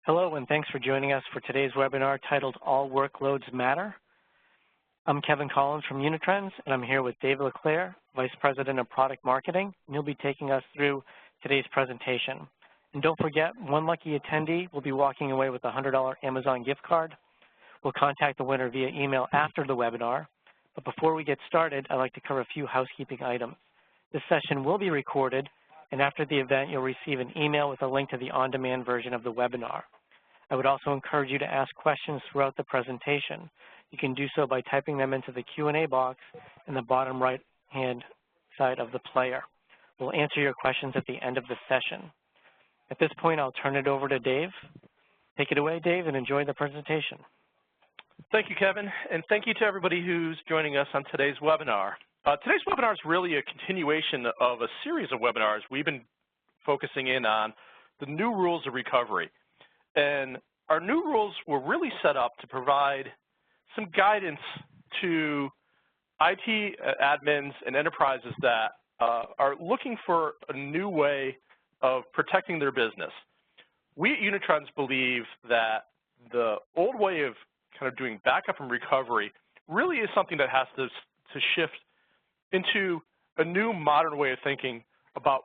Hello, and thanks for joining us for today's webinar titled All Workloads Matter. I'm Kevin Collins from Unitrends, and I'm here with Dave LeClaire, Vice President of Product Marketing, and he'll be taking us through today's presentation. And don't forget, one lucky attendee will be walking away with a $100 Amazon gift card. We'll contact the winner via email after the webinar. But before we get started, I'd like to cover a few housekeeping items. This session will be recorded, and after the event, you'll receive an email with a link to the on-demand version of the webinar. I would also encourage you to ask questions throughout the presentation. You can do so by typing them into the Q&A box in the bottom right-hand side of the player. We'll answer your questions at the end of the session. At this point, I'll turn it over to Dave. Take it away, Dave, and enjoy the presentation. Thank you, Kevin, and thank you to everybody who's joining us on today's webinar. Today's webinar is really a continuation of a series of webinars we've been focusing in on the new rules of recovery. And our new rules were really set up to provide some guidance to IT admins and enterprises that are looking for a new way of protecting their business. We at Unitrends believe that the old way of kind of doing backup and recovery really is something that has to shift into a new modern way of thinking about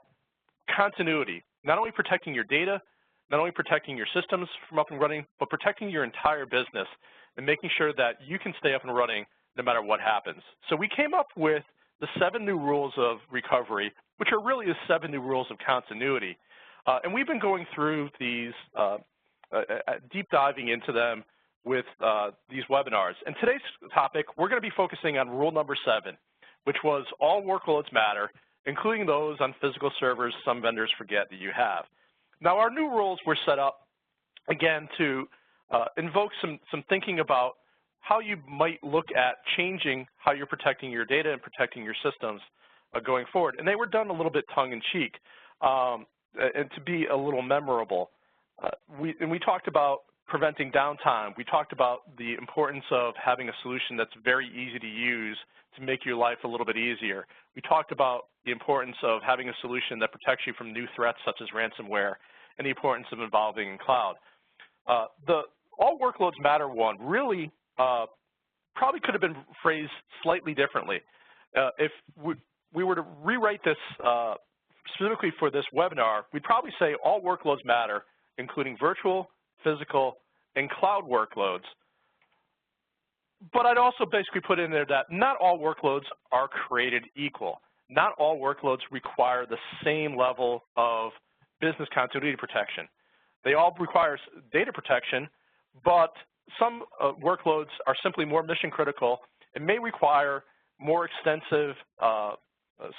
continuity, not only protecting your data, not only protecting your systems from up and running, but protecting your entire business and making sure that you can stay up and running no matter what happens. So we came up with the 7 new rules of recovery, which are really the 7 new rules of continuity. And we've been going through these, deep diving into them with these webinars. And today's topic, we're going to be focusing on rule number 7, which was all workloads matter, including those on physical servers some vendors forget that you have. Now, our new rules were set up, again, to invoke some thinking about how you might look at changing how you're protecting your data and protecting your systems going forward. And they were done a little bit tongue-in-cheek and to be a little memorable. We talked about preventing downtime. We talked about the importance of having a solution that's very easy to use to make your life a little bit easier. We talked about the importance of having a solution that protects you from new threats such as ransomware and the importance of involving in cloud. The all workloads matter one really probably could have been phrased slightly differently. If we were to rewrite this specifically for this webinar, we'd probably say all workloads matter, including virtual, physical, and cloud workloads. But I'd also basically put in there that not all workloads are created equal. Not all workloads require the same level of business continuity protection. They all require data protection, but some workloads are simply more mission critical and may require more extensive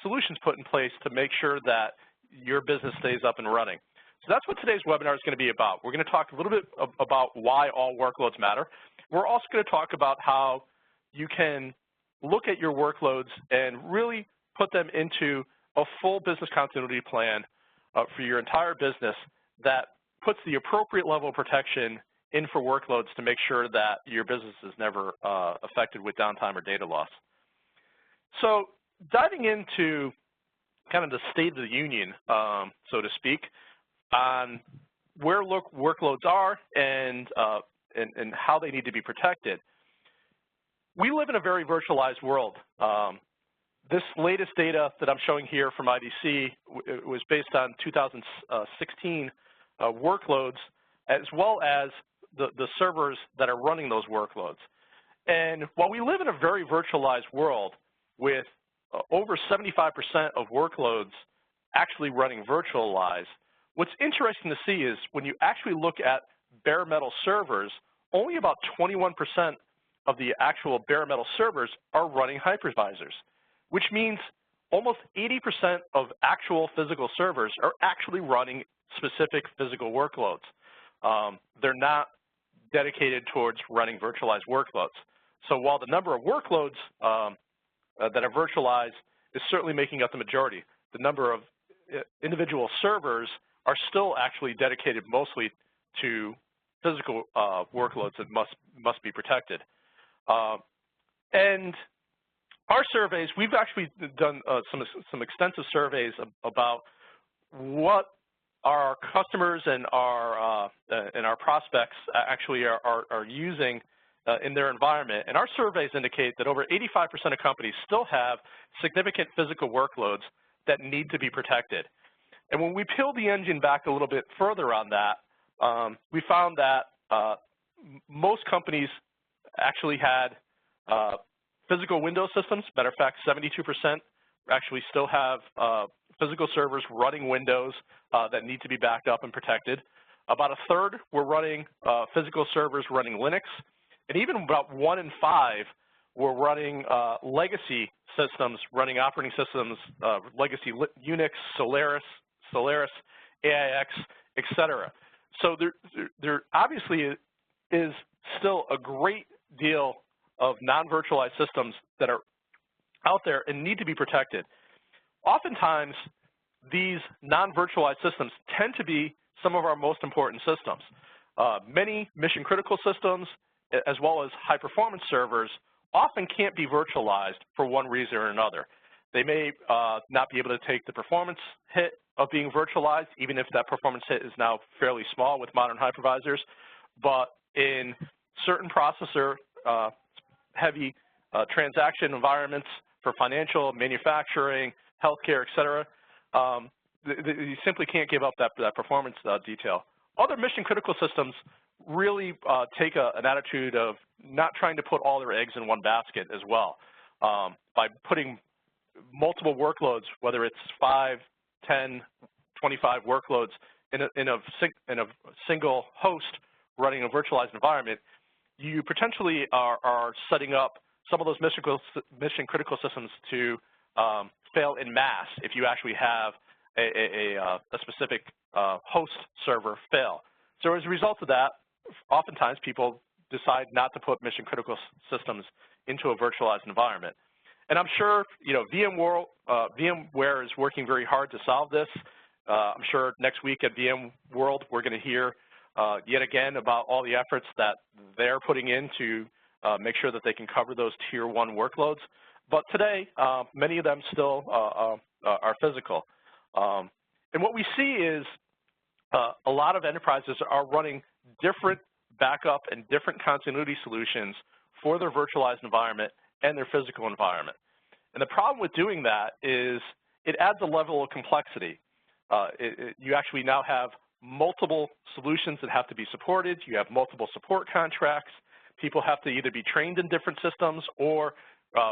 solutions put in place to make sure that your business stays up and running. So that's what today's webinar is going to be about. We're going to talk a little bit about why all workloads matter. We're also going to talk about how you can look at your workloads and really put them into a full business continuity plan for your entire business that puts the appropriate level of protection in for workloads to make sure that your business is never affected with downtime or data loss. So diving into kind of the state of the union, so to speak, on where workloads are and how they need to be protected. We live in a very virtualized world. This latest data that I'm showing here from IDC was based on 2016 workloads, as well as the servers that are running those workloads. And while we live in a very virtualized world with over 75% of workloads actually running virtualized, what's interesting to see is when you actually look at bare metal servers, only about 21% of the actual bare metal servers are running hypervisors, which means almost 80% of actual physical servers are actually running specific physical workloads. They're not dedicated towards running virtualized workloads. So while the number of workloads that are virtualized is certainly making up the majority, the number of individual servers are still actually dedicated mostly to physical workloads that must be protected. And our surveys, we've actually done some extensive surveys about what our customers and our prospects actually are using in their environment. And our surveys indicate that over 85% of companies still have significant physical workloads that need to be protected. And when we peel the engine back a little bit further on that, we found that most companies actually had physical Windows systems. Matter of fact, 72% actually still have physical servers running Windows that need to be backed up and protected. About a third were running physical servers running Linux, and even about 1 in 5 were running legacy systems, running operating systems, legacy Unix, Solaris, AIX, et cetera. So there obviously is still a great deal of non-virtualized systems that are out there and need to be protected. Oftentimes, these non-virtualized systems tend to be some of our most important systems. Many mission-critical systems, as well as high-performance servers, often can't be virtualized for one reason or another. They may not be able to take the performance hit of being virtualized, even if that performance hit is now fairly small with modern hypervisors. But in certain processor-heavy transaction environments for financial, manufacturing, healthcare, et cetera, you simply can't give up that performance detail. Other mission-critical systems really take an attitude of not trying to put all their eggs in one basket as well. By putting multiple workloads, whether it's 5, 10, 25 workloads in a single host running a virtualized environment, you potentially are setting up some of those mission-critical systems to fail in mass if you actually have a specific host server fail. So as a result of that, oftentimes people decide not to put mission-critical systems into a virtualized environment. And I'm sure, VMware is working very hard to solve this. I'm sure next week at VMworld, we're going to hear yet again about all the efforts that they're putting in to make sure that they can cover those tier 1 workloads. But today, many of them still are physical. And what we see is a lot of enterprises are running different backup and different continuity solutions for their virtualized environment and their physical environment. And the problem with doing that is it adds a level of complexity. You actually now have multiple solutions that have to be supported. You have multiple support contracts. People have to either be trained in different systems or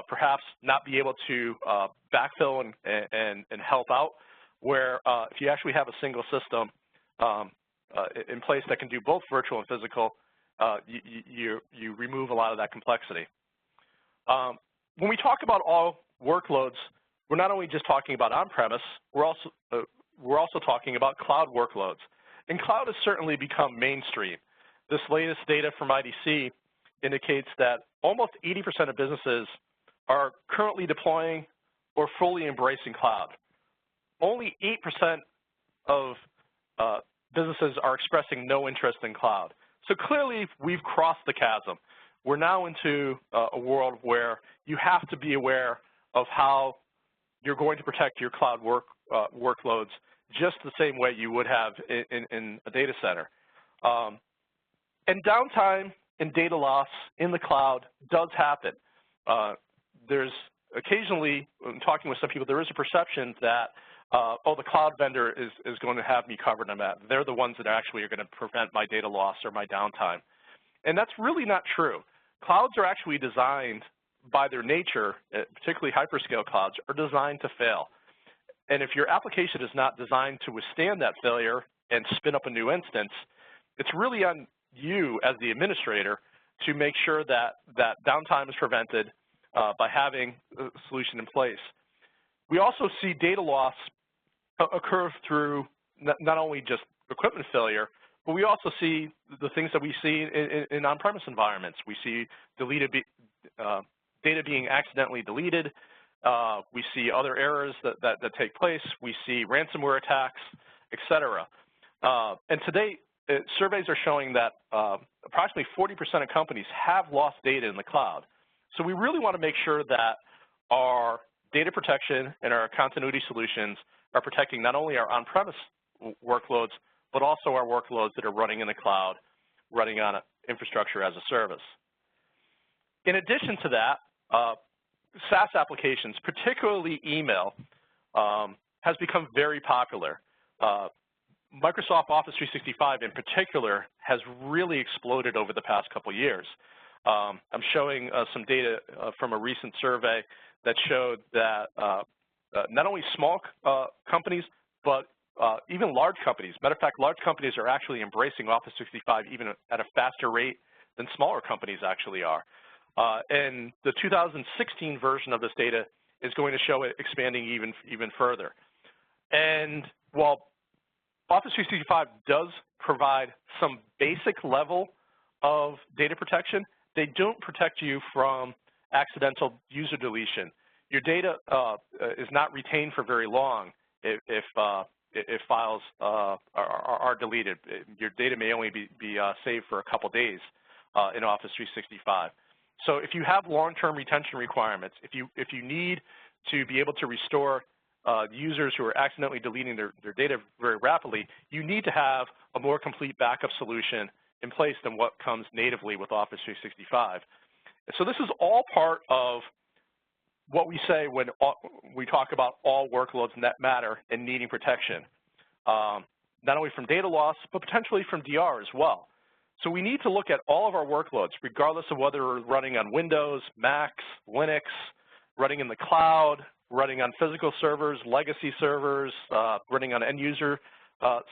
perhaps not be able to backfill and help out, where if you actually have a single system in place that can do both virtual and physical, you remove a lot of that complexity. When we talk about all workloads, we're not only just talking about on-premise, we're also talking about cloud workloads. And cloud has certainly become mainstream. This latest data from IDC indicates that almost 80% of businesses are currently deploying or fully embracing cloud. Only 8% of businesses are expressing no interest in cloud. So clearly, we've crossed the chasm. We're now into a world where you have to be aware of how you're going to protect your cloud workloads just the same way you would have in a data center. And downtime and data loss in the cloud does happen. There's occasionally, when talking with some people, there is a perception that, oh, the cloud vendor is going to have me covered on that. They're the ones that actually are going to prevent my data loss or my downtime. And that's really not true. Clouds are actually designed by their nature, particularly hyperscale clouds, are designed to fail. And if your application is not designed to withstand that failure and spin up a new instance, it's really on you as the administrator to make sure that that downtime is prevented by having a solution in place. We also see data loss occur through not only just equipment failure, but we also see the things that we see in on-premise environments. We see deleted data being accidentally deleted. We see other errors that take place. We see ransomware attacks, et cetera. And today, surveys are showing that approximately 40% of companies have lost data in the cloud. So we really want to make sure that our data protection and our continuity solutions are protecting not only our on-premise workloads, but also our workloads that are running in the cloud, running on infrastructure as a service. In addition to that, SaaS applications, particularly email, has become very popular. Microsoft Office 365 in particular has really exploded over the past couple years. I'm showing some data from a recent survey that showed that not only small companies, but even large companies. Matter of fact, large companies are actually embracing Office 365 even at a faster rate than smaller companies actually are. And the 2016 version of this data is going to show it expanding even further. And while Office 365 does provide some basic level of data protection, they don't protect you from accidental user deletion. Your data is not retained for very long if files are deleted. Your data may only be saved for a couple days in Office 365. So if you have long-term retention requirements, if you need to be able to restore users who are accidentally deleting their data very rapidly, you need to have a more complete backup solution in place than what comes natively with Office 365. So this is all part of what we say when we talk about all workloads that matter and needing protection, not only from data loss, but potentially from DR as well. So we need to look at all of our workloads, regardless of whether we're running on Windows, Macs, Linux, running in the cloud, running on physical servers, legacy servers, running on end-user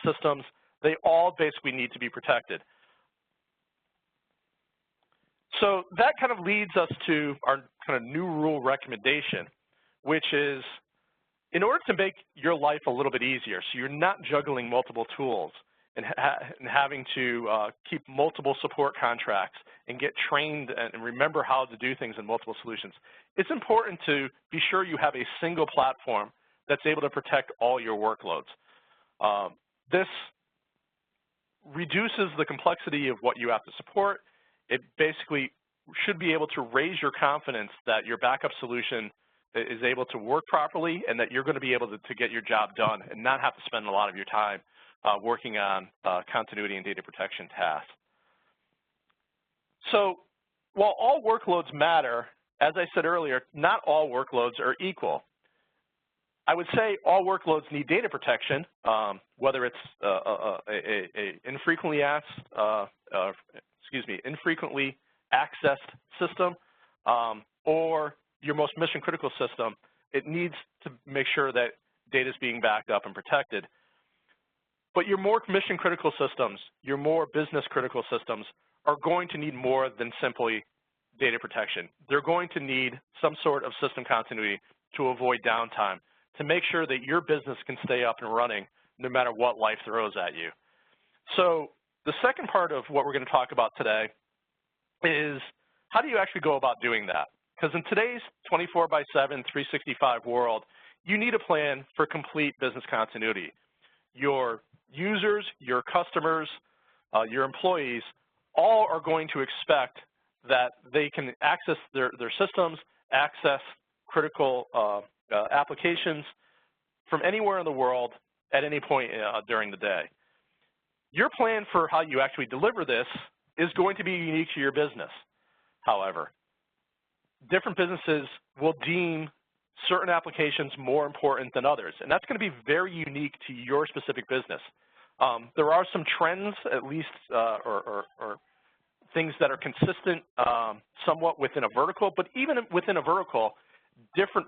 systems. They all basically need to be protected. So that kind of leads us to our kind of new rule recommendation, which is in order to make your life a little bit easier, so you're not juggling multiple tools and having to keep multiple support contracts and get trained and remember how to do things in multiple solutions, it's important to be sure you have a single platform that's able to protect all your workloads. This reduces the complexity of what you have to support. It basically should be able to raise your confidence that your backup solution is able to work properly and that you're going to be able to get your job done and not have to spend a lot of your time working on continuity and data protection tasks. So while all workloads matter, as I said earlier, not all workloads are equal. I would say all workloads need data protection, whether it's infrequently accessed system or your most mission-critical system. It needs to make sure that data is being backed up and protected. But your more mission-critical systems, your more business-critical systems are going to need more than simply data protection. They're going to need some sort of system continuity to avoid downtime, to make sure that your business can stay up and running no matter what life throws at you. So the second part of what we're going to talk about today is how do you actually go about doing that? Because in today's 24/7, 365 world, you need a plan for complete business continuity. Your users, your customers, your employees, all are going to expect that they can access their systems, access critical applications from anywhere in the world at any point during the day. Your plan for how you actually deliver this is going to be unique to your business. However, different businesses will deem certain applications more important than others, and that's going to be very unique to your specific business. There are some trends, at least, or things that are consistent somewhat within a vertical, but even within a vertical, different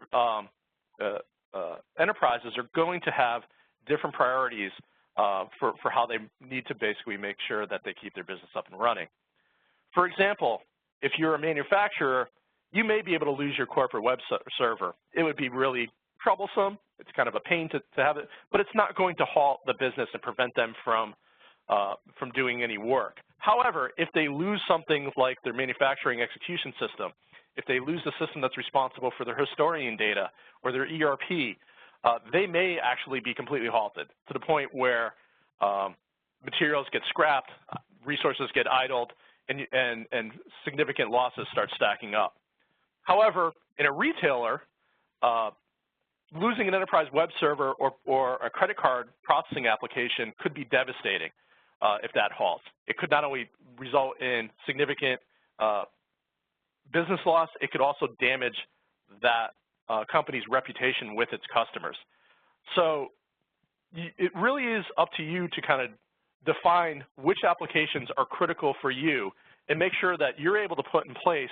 enterprises are going to have different priorities for how they need to basically make sure that they keep their business up and running. For example, if you're a manufacturer, you may be able to lose your corporate web server. It would be really troublesome. It's kind of a pain to have it, but it's not going to halt the business and prevent them from doing any work. However, if they lose something like their manufacturing execution system, if they lose the system that's responsible for their historian data or their ERP, they may actually be completely halted to the point where materials get scrapped, resources get idled, and significant losses start stacking up. However, in a retailer, losing an enterprise web server or a credit card processing application could be devastating if that halts. It could not only result in significant business loss, it could also damage that company's reputation with its customers. So it really is up to you to kind of define which applications are critical for you and make sure that you're able to put in place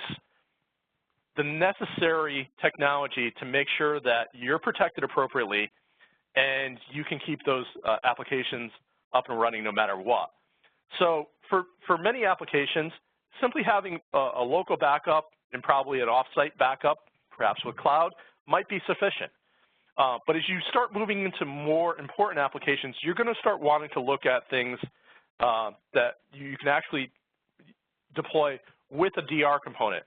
the necessary technology to make sure that you're protected appropriately and you can keep those applications up and running no matter what. So for many applications, simply having a local backup and probably an off-site backup, perhaps with cloud, might be sufficient. But as you start moving into more important applications, you're going to start wanting to look at things that you can actually deploy with a DR component.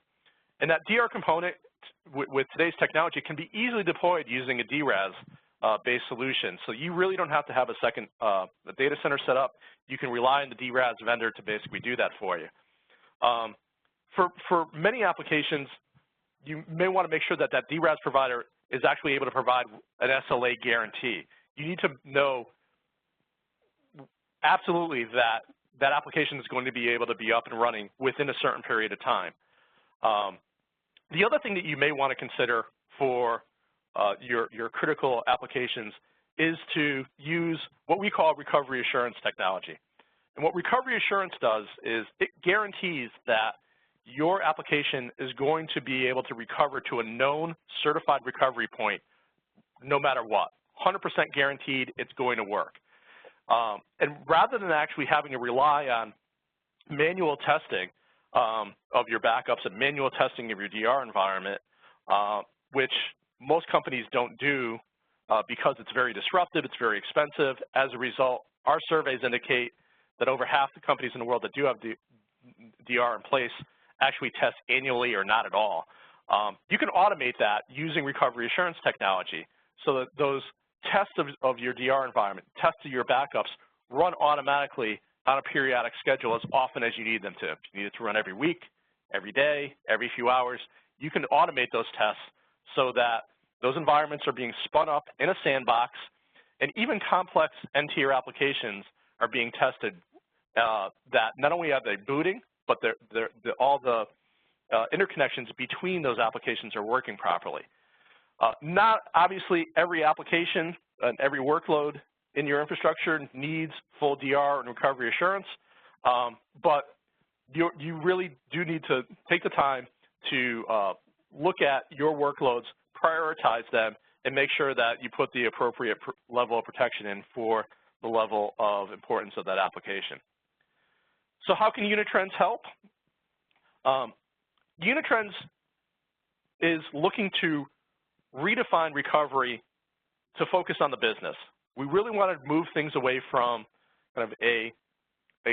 And that DR component, with today's technology, can be easily deployed using a DRaaS-based solution. So you really don't have to have a second data center set up. You can rely on the DRaaS vendor to basically do that for you. For many applications, you may want to make sure that that DRaaS provider is actually able to provide an SLA guarantee. You need to know absolutely that that application is going to be able to be up and running within a certain period of time. The other thing that you may want to consider for your critical applications is to use what we call recovery assurance technology. And what recovery assurance does is it guarantees that your application is going to be able to recover to a known certified recovery point no matter what. 100% guaranteed it's going to work. And rather than actually having to rely on manual testing of your backups and manual testing of your DR environment, which most companies don't do because it's very disruptive, it's very expensive. As a result, our surveys indicate that over half the companies in the world that do have DR in place actually test annually or not at all. You can automate that using recovery assurance technology so that those tests of your DR environment, tests of your backups, run automatically on a periodic schedule as often as you need them to. If you need it to run every week, every day, every few hours, you can automate those tests so that those environments are being spun up in a sandbox, and even complex N-tier applications are being tested that not only are they booting, but all the interconnections between those applications are working properly. Not obviously every application and every workload in your infrastructure needs full DR and recovery assurance, but you really do need to take the time to look at your workloads, prioritize them, and make sure that you put the appropriate level of protection in for the level of importance of that application. So how can Unitrends help? Unitrends is looking to redefine recovery to focus on the business. We really want to move things away from kind of a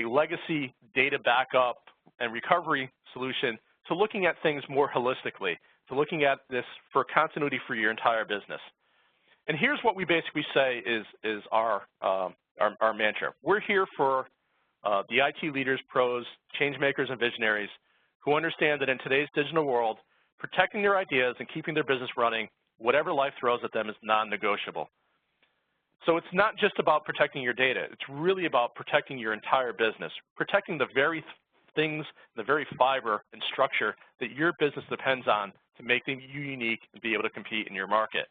legacy data backup and recovery solution to looking at things more holistically, to looking at this for continuity for your entire business. And here's what we basically say is our mantra. We're here for the IT leaders, pros, change makers, and visionaries who understand that in today's digital world, protecting their ideas and keeping their business running, whatever life throws at them, is non-negotiable. So it's not just about protecting your data. It's really about protecting your entire business, protecting the very things, the very fiber and structure that your business depends on to make you unique and be able to compete in your market.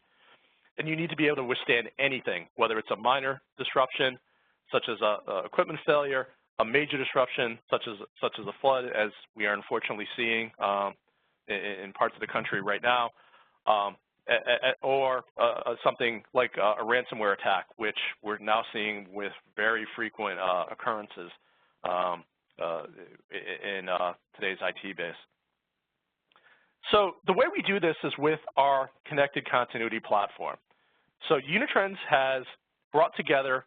And you need to be able to withstand anything, whether it's a minor disruption, such as a equipment failure, a major disruption, such as a flood, as we are unfortunately seeing in parts of the country right now, or something like a ransomware attack, which we're now seeing with very frequent occurrences in today's IT base. So the way we do this is with our connected continuity platform. So Unitrends has brought together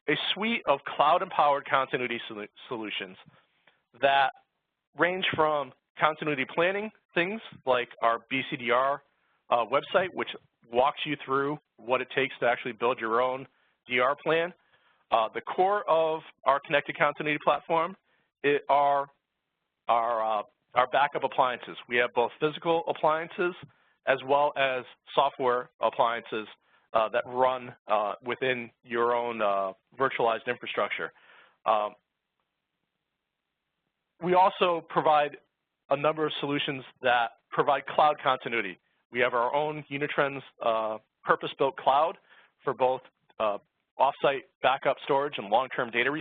a suite of cloud-empowered continuity solutions that range from continuity planning things like our BCDR website, which walks you through what it takes to actually build your own DR plan. The core of our connected continuity platform are our backup appliances. We have both physical appliances as well as software appliances that run within your own virtualized infrastructure. We also provide a number of solutions that provide cloud continuity. We have our own Unitrends purpose-built cloud for both off-site backup storage and long-term data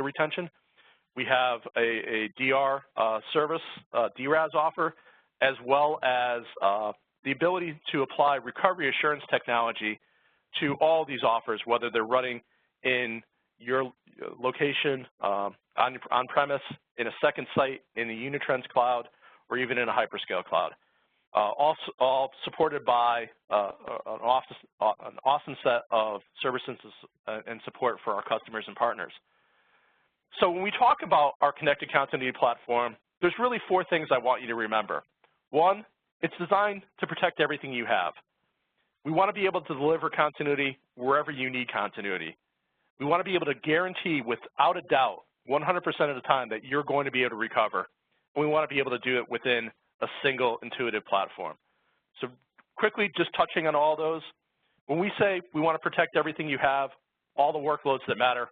retention. We have a DR service, DRAS offer, as well as the ability to apply recovery assurance technology to all these offers, whether they're running in your location, on-premise, in a second site, in the Unitrends cloud, or even in a hyperscale cloud. All supported by an awesome set of services and support for our customers and partners. So when we talk about our connected continuity platform, there's really 4 things I want you to remember. 1, it's designed to protect everything you have. We want to be able to deliver continuity wherever you need continuity. We want to be able to guarantee without a doubt 100% of the time that you're going to be able to recover. And we want to be able to do it within a single intuitive platform. So quickly, just touching on all those, when we say we want to protect everything you have, all the workloads that matter,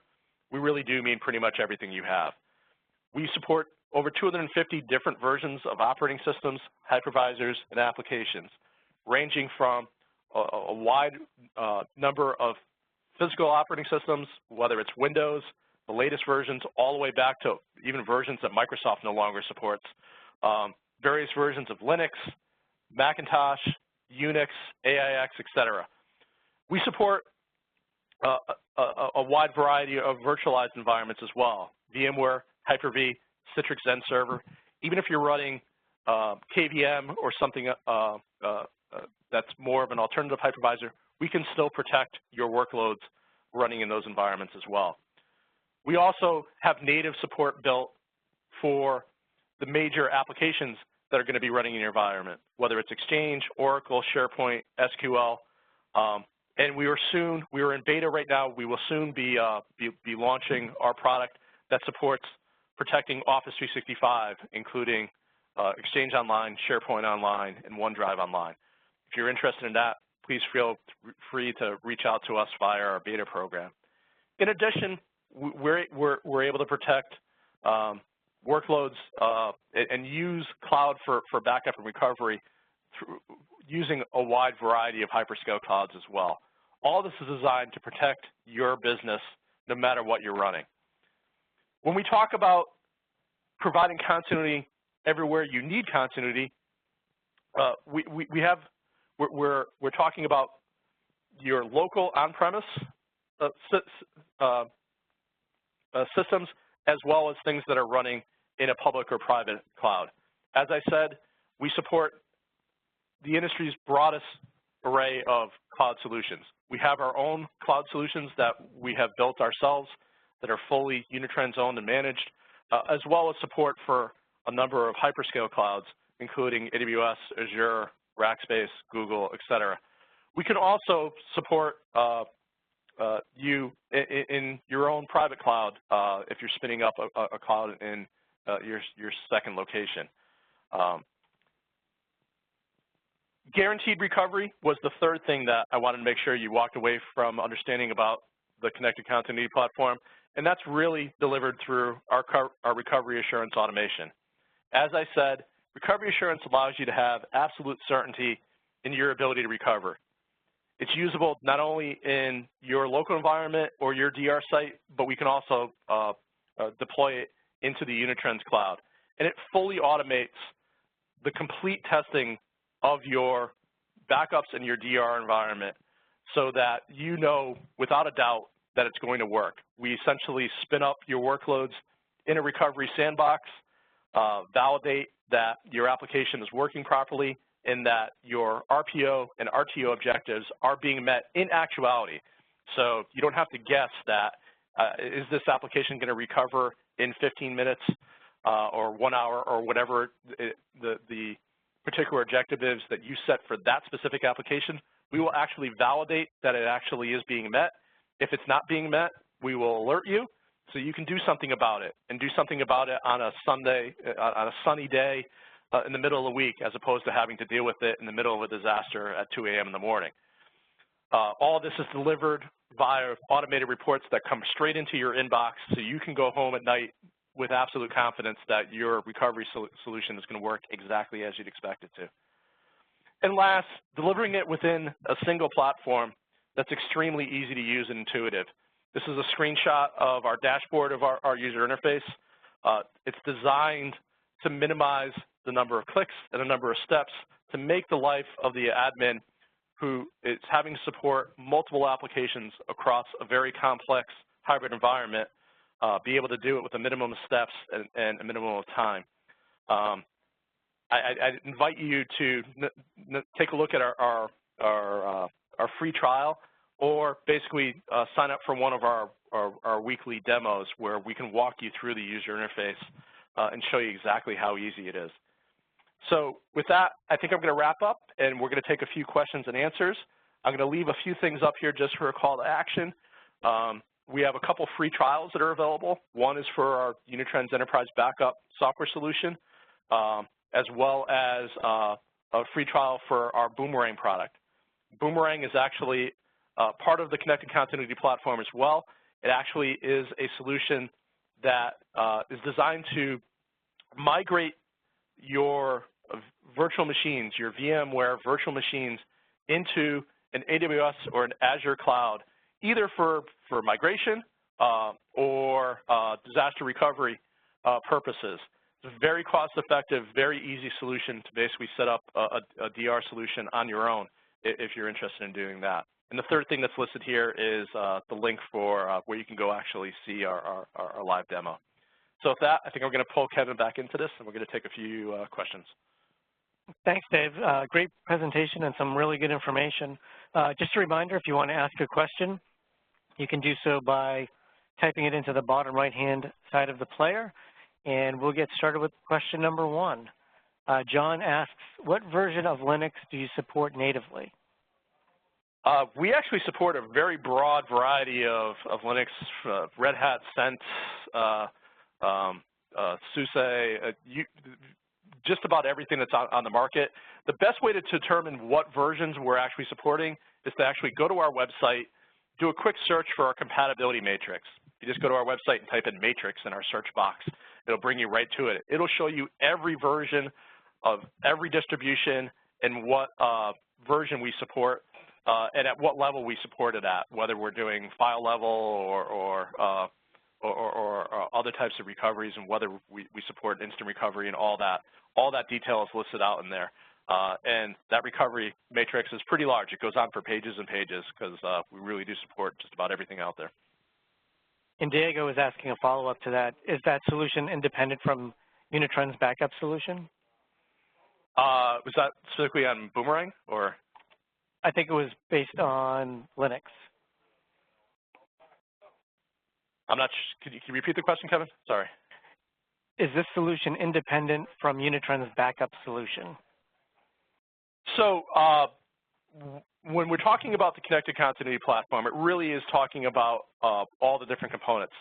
we really do mean pretty much everything you have. We support over 250 different versions of operating systems, hypervisors, and applications, ranging from a wide number of physical operating systems, whether it's Windows, the latest versions, all the way back to even versions that Microsoft no longer supports, various versions of Linux, Macintosh, Unix, AIX, etc. We support a wide variety of virtualized environments as well, VMware, Hyper-V, Citrix Zen Server. Even if you're running KVM or something that's more of an alternative hypervisor, we can still protect your workloads running in those environments as well. We also have native support built for the major applications that are going to be running in your environment, whether it's Exchange, Oracle, SharePoint, SQL, and we are in beta right now. We will soon be launching our product that supports protecting Office 365, including Exchange Online, SharePoint Online, and OneDrive Online. If you're interested in that, please feel free to reach out to us via our beta program. In addition, we're able to protect workloads and use cloud for backup and recovery using a wide variety of hyperscale clouds as well. All this is designed to protect your business no matter what you're running. When we talk about providing continuity everywhere you need continuity, we're talking about your local on-premise systems, as well as things that are running in a public or private cloud. As I said, we support the industry's broadest array of cloud solutions. We have our own cloud solutions that we have built ourselves that are fully Unitrends owned and managed, as well as support for a number of hyperscale clouds, including AWS, Azure, Rackspace, Google, etc. We can also support you in your own private cloud if you're spinning up a cloud in your second location. Guaranteed recovery was the 3rd thing that I wanted to make sure you walked away from understanding about the Connected Continuity platform, and that's really delivered through our recovery assurance automation. As I said, recovery assurance allows you to have absolute certainty in your ability to recover. It's usable not only in your local environment or your DR site, but we can also deploy it into the Unitrends cloud. And it fully automates the complete testing of your backups in your DR environment so that you know without a doubt that it's going to work. We essentially spin up your workloads in a recovery sandbox, validate that your application is working properly, and that your RPO and RTO objectives are being met in actuality. So you don't have to guess that, is this application going to recover in 15 minutes or 1 hour or whatever the particular objective is that you set for that specific application. We will actually validate that it actually is being met. If it's not being met, we will alert you so you can do something about it, and do something about it on a Sunday, on a sunny day in the middle of the week, as opposed to having to deal with it in the middle of a disaster at 2 a.m. in the morning. All this is delivered via automated reports that come straight into your inbox, so you can go home at night with absolute confidence that your recovery solution is going to work exactly as you'd expect it to. And last, delivering it within a single platform that's extremely easy to use and intuitive. This is a screenshot of our dashboard of our user interface. It's designed to minimize the number of clicks and the number of steps to make the life of the admin who is having to support multiple applications across a very complex hybrid environment, be able to do it with a minimum of steps and a minimum of time. I invite you to take a look at our free trial, or basically sign up for one of our weekly demos where we can walk you through the user interface and show you exactly how easy it is. So with that, I think I'm going to wrap up, and we're going to take a few questions and answers. I'm going to leave a few things up here just for a call to action. We have a couple free trials that are available. One is for our Unitrends Enterprise Backup software solution, as well as a free trial for our Boomerang product. Boomerang is actually part of the Connected Continuity platform as well. It actually is a solution that is designed to migrate your virtual machines, your VMware virtual machines, into an AWS or an Azure cloud, either for migration or disaster recovery purposes. It's a very cost-effective, very easy solution to basically set up a DR solution on your own if you're interested in doing that. And the third thing that's listed here is the link for where you can go actually see our live demo. So with that, I think I'm going to pull Kevin back into this, and we're going to take a few questions. Thanks, Dave. Great presentation and some really good information. Just a reminder, if you want to ask a question, you can do so by typing it into the bottom right-hand side of the player, and we'll get started with question number one. John asks, what version of Linux do you support natively? We actually support a very broad variety of Linux, Red Hat, Cent, SUSE, just about everything that's on the market. The best way to determine what versions we're actually supporting is to actually go to our website, do a quick search for our compatibility matrix. You just go to our website and type in matrix in our search box. It'll bring you right to it. It'll show you every version of every distribution and what version we support and at what level we support it at, whether we're doing file level or other types of recoveries, and whether we support instant recovery and all that. All that detail is listed out in there. And that recovery matrix is pretty large. It goes on for pages and pages because we really do support just about everything out there. And Diego is asking a follow-up to that. Is that solution independent from Unitrends backup solution? Was that specifically on Boomerang, or? I think it was based on Linux. I'm not sure. Can you repeat the question, Kevin? Sorry. Is this solution independent from Unitrends backup solution? So when we're talking about the Connected Continuity platform, it really is talking about all the different components.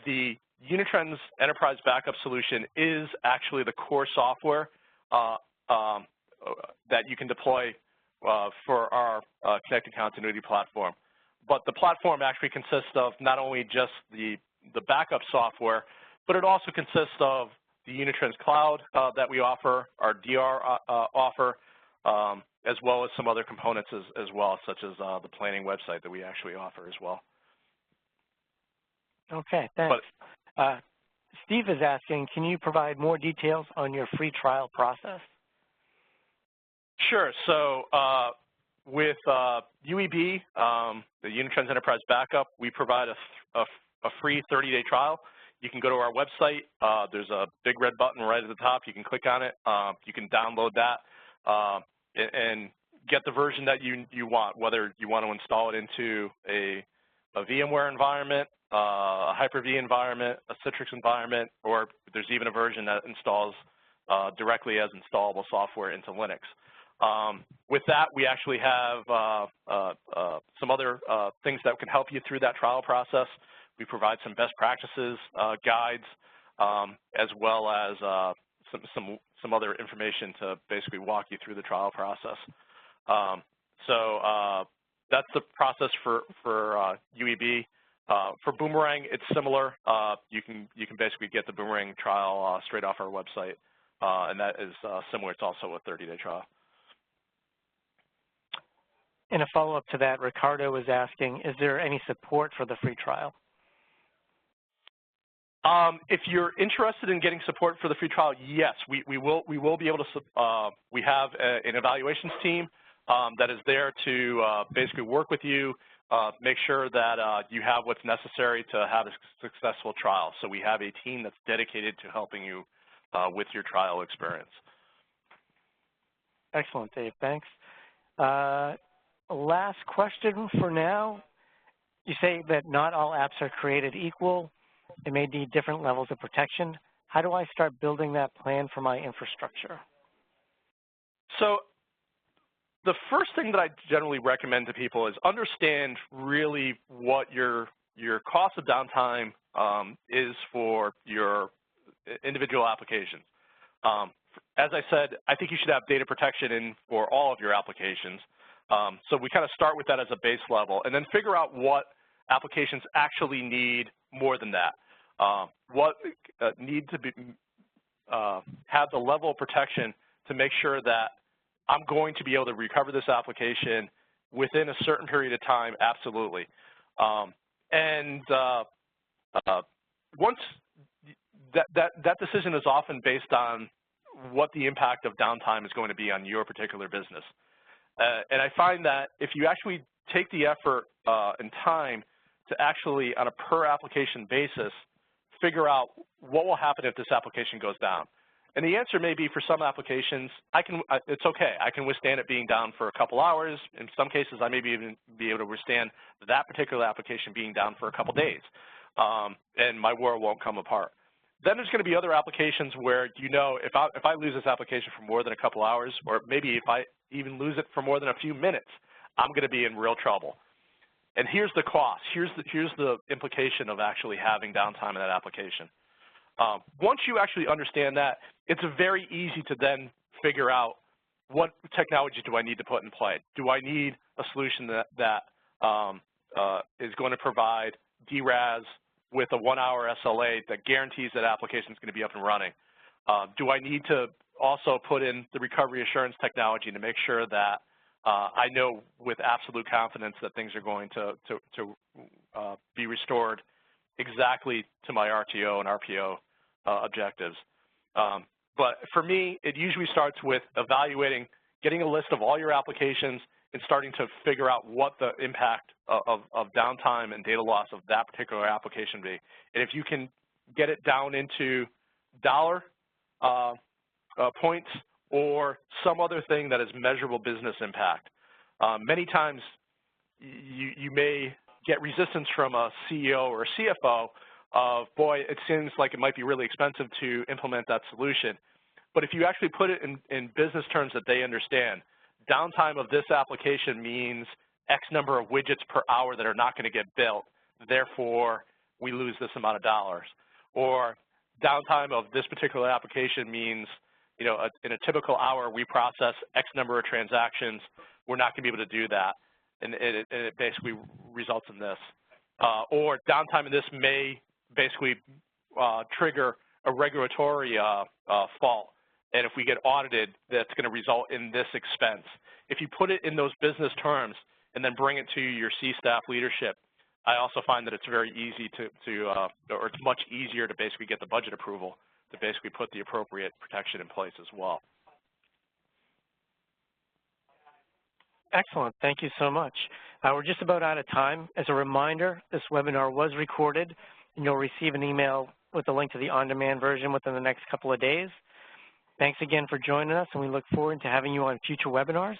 The Unitrends Enterprise Backup solution is actually the core software that you can deploy for our Connected Continuity platform. But the platform actually consists of not only just the backup software, but it also consists of the Unitrends Cloud that we offer, our DR offer, as well as some other components as well, such as the planning website that we actually offer as well. Okay, thanks. Steve is asking, can you provide more details on your free trial process? Sure. So with UEB, the Unitrends Enterprise Backup, we provide a free 30-day trial. You can go to our website. There's a big red button right at the top. You can click on it. You can download that and get the version that you want, whether you want to install it into a VMware environment, a Hyper-V environment, a Citrix environment, or there's even a version that installs directly as installable software into Linux. With that, we actually have some other things that can help you through that trial process. We provide some best practices guides, as well as some other information to basically walk you through the trial process. So That's the process for UEB. For Boomerang, it's similar. You can basically get the Boomerang trial straight off our website, and that is similar. It's also a 30-day trial. In a follow-up to that, Ricardo is asking, is there any support for the free trial? If you're interested in getting support for the free trial, yes, we will be able to. We have an evaluations team that is there to basically work with you, make sure that you have what's necessary to have a successful trial. So we have a team that's dedicated to helping you with your trial experience. Excellent, Dave. Thanks. Last question for now. You say that not all apps are created equal. They may need different levels of protection. How do I start building that plan for my infrastructure? So the first thing that I generally recommend to people is understand really what your cost of downtime is for your individual applications. As I said, I think you should have data protection in for all of your applications. So we kind of start with that as a base level and then figure out what applications actually need more than that. What need to be have the level of protection to make sure that I'm going to be able to recover this application within a certain period of time, absolutely. Once that decision is often based on what the impact of downtime is going to be on your particular business. And I find that if you actually take the effort and time to actually, on a per application basis, figure out what will happen if this application goes down. And the answer may be for some applications, it's okay. I can withstand it being down for a couple hours. In some cases, I may even be able to withstand that particular application being down for a couple days, and my world won't come apart. Then there's going to be other applications where, you know, if I lose this application for more than a couple hours, or maybe if I even lose it for more than a few minutes, I'm going to be in real trouble. And here's the cost. Here's the implication of actually having downtime in that application. Once you actually understand that, it's very easy to then figure out what technology do I need to put in play. Do I need a solution that is going to provide DRAS with a 1-hour SLA that guarantees that application is going to be up and running? Do I need to also put in the recovery assurance technology to make sure that I know with absolute confidence that things are going to be restored exactly to my RTO and RPO objectives? But for me, it usually starts with evaluating, getting a list of all your applications and starting to figure out what the impact of downtime and data loss of that particular application be. And if you can get it down into dollar points or some other thing that is measurable business impact. Many times you may get resistance from a CEO or a CFO of, boy, it seems like it might be really expensive to implement that solution. But if you actually put it in business terms that they understand, downtime of this application means X number of widgets per hour that are not going to get built, therefore we lose this amount of dollars. Or downtime of this particular application means, you know, in a typical hour we process X number of transactions, we're not going to be able to do that, and it basically results in this. Or downtime in this may basically trigger a regulatory fault, and if we get audited, that's going to result in this expense. If you put it in those business terms and then bring it to your C-staff leadership, I also find that it's very easy or it's much easier to basically get the budget approval to basically put the appropriate protection in place as well. Excellent. Thank you so much. We're just about out of time. As a reminder, this webinar was recorded, and you'll receive an email with a link to the on-demand version within the next couple of days. Thanks again for joining us, and we look forward to having you on future webinars.